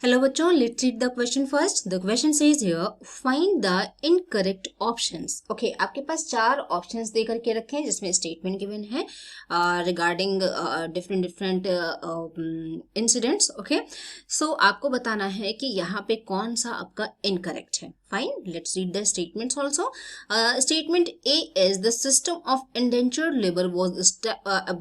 Hello बच्चों, let's read the question first. The question says here, find the incorrect options. Okay, आपके पास 4 options दे करके रखे हैं जिसमें स्टेटमेंट गिवन है रिगार्डिंग डिफरेंट इंसिडेंट्स. ओके, सो आपको बताना है कि यहाँ पे कौन सा आपका इनकरेक्ट है. Fine, let's read the statements also. Statement A is the system of indentured labour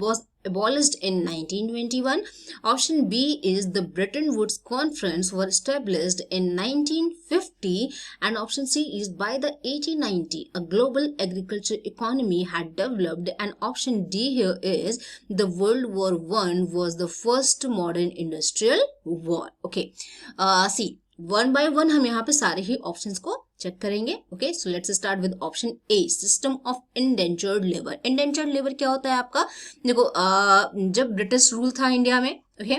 was abolished in 1921. Option B is the Bretton Woods Conference were established in 1950, and option C is by the 1890 a global agriculture economy had developed, and option D here is the World War I was the first modern industrial war. Okay, see, one by one हम यहाँ पे सारे ही options को check करेंगे. Okay, so let's start with option A, system of indentured labour. Indentured labour क्या होता है आपका? देखो, जब ब्रिटिश रूल था इंडिया में, ओके,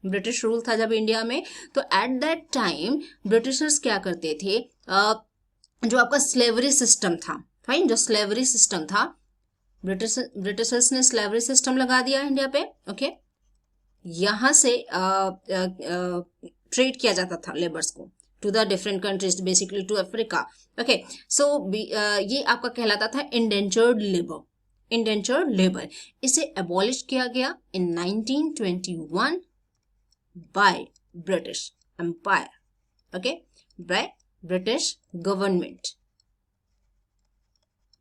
ब्रिटिश रूल था जब इंडिया में, तो एट दैट टाइम ब्रिटिशर्स क्या करते थे, जो आपका स्लेवरी सिस्टम था, फाइन, जो स्लेवरी सिस्टम था, ब्रिटिशर्स ने स्लेवरी सिस्टम लगा दिया इंडिया पे. ओके, यहां से ट्रेड किया जाता था लेबर्स को to the different countries, basically to Africa. Okay, so ये आपका कहलाता था इंडेंचर्ड लेबर. इंडेंचर्ड लेबर इसे एबॉलिश किया गया in 1921 by British empire. Okay, by British government.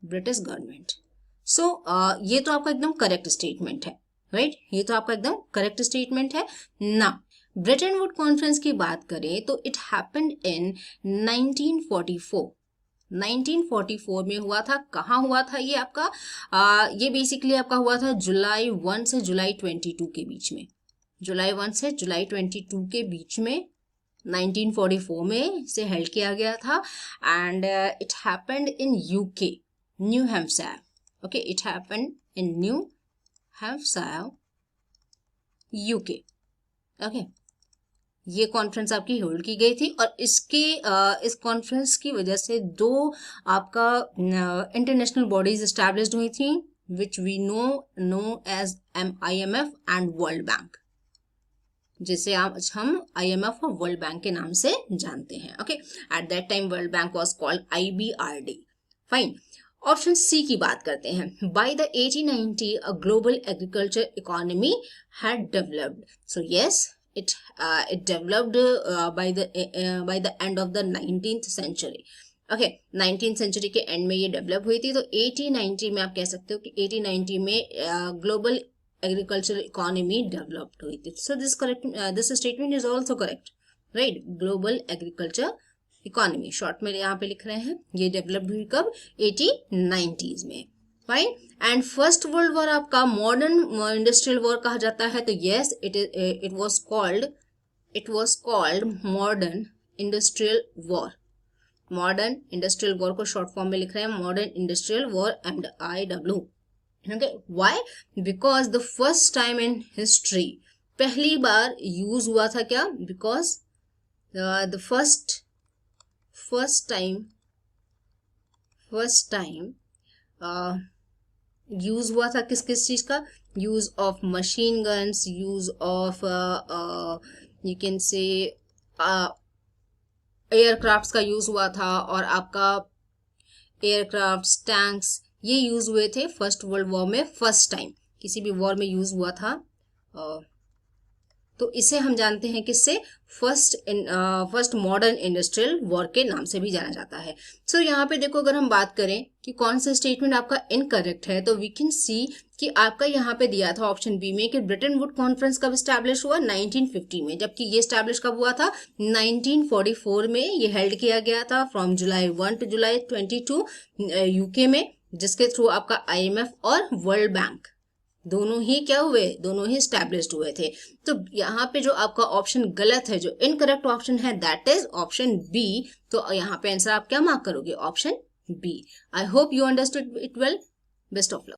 British government. So ये तो आपका एकदम करेक्ट स्टेटमेंट है, राइट? ये तो आपका एकदम करेक्ट स्टेटमेंट है ना. ब्रेटन वुड कॉन्फ्रेंस की बात करें तो इट हैपेंड इन 1944. 1944 में हुआ था. कहाँ हुआ था ये आपका? ये बेसिकली आपका हुआ था जुलाई 1 से जुलाई 22 के बीच में. जुलाई 1 से जुलाई 22 के बीच में 1944 में इसे हेल्ड किया गया था. And it happened in UK, new Hampshire. Okay, it happened in new Hampshire, UK. Okay, ये कॉन्फ्रेंस आपकी होल्ड की गई थी और इस कॉन्फ्रेंस की वजह से 2 आपका इंटरनेशनल बॉडीज एस्टैब्लिश्ड हुई थी, which we know as IMF and world bank, जिसे आज हम IMF और वर्ल्ड बैंक के नाम से जानते हैं. Okay, at that time world bank was called IBRD. Fine, option C की बात करते हैं. By the 1890 a global agriculture economy had developed. So yes, it developed by the end of the 19th century. okay, 19th century के and में ये develop हुई थी. तो 1890 में आप कह सकते हो कि 1890 में ग्लोबल एग्रीकल्चर इकोनॉमी डेवलप्ड हुई थी. So this statement is also correct, right? Global agriculture economy short में यहाँ पे लिख रहे हैं. ये डेवलप्ड हुई कब? 1890s में. Fine, and first world war आपका मॉडर्न इंडस्ट्रियल वॉर कहा जाता है. तो yes, it was called modern industrial war. Modern industrial war को शॉर्ट फॉर्म में लिख रहे हैं modern industrial war, MIW. Okay, why? Because the first time in history, पहली बार यूज हुआ था क्या? Because the first time use हुआ था किस चीज का? Use of machine guns, use of you can say aircrafts का यूज हुआ था, और आपका एयरक्राफ्ट्स, टैंक्स, ये यूज हुए थे फर्स्ट वर्ल्ड वॉर में. फर्स्ट टाइम किसी भी वॉर में यूज हुआ था. तो इसे हम जानते हैं किससे? फर्स्ट मॉडर्न इंडस्ट्रियल वॉर के नाम से भी जाना जाता है. सो यहाँ पे देखो, अगर हम बात करें कि कौन सा स्टेटमेंट आपका इनकरेक्ट है, तो वी कैन सी कि आपका यहाँ पे दिया था ऑप्शन बी में कि ब्रेटन वुड कॉन्फ्रेंस कब स्टैब्लिश हुआ? 1950 में. जबकि ये स्टैब्लिश कब हुआ था? 1944 में. ये हेल्ड किया गया था from July 1 to July 22 UK में, जिसके थ्रू आपका IMF और वर्ल्ड बैंक दोनों ही क्या हुए? दोनों ही स्टैब्लिश्ड हुए थे. तो यहाँ पे जो आपका ऑप्शन गलत है, जो इनकरेक्ट ऑप्शन है, दैट इज ऑप्शन बी. तो यहाँ पे आंसर आप क्या मार्क करोगे? Option B. I hope you understood it well. Best of luck.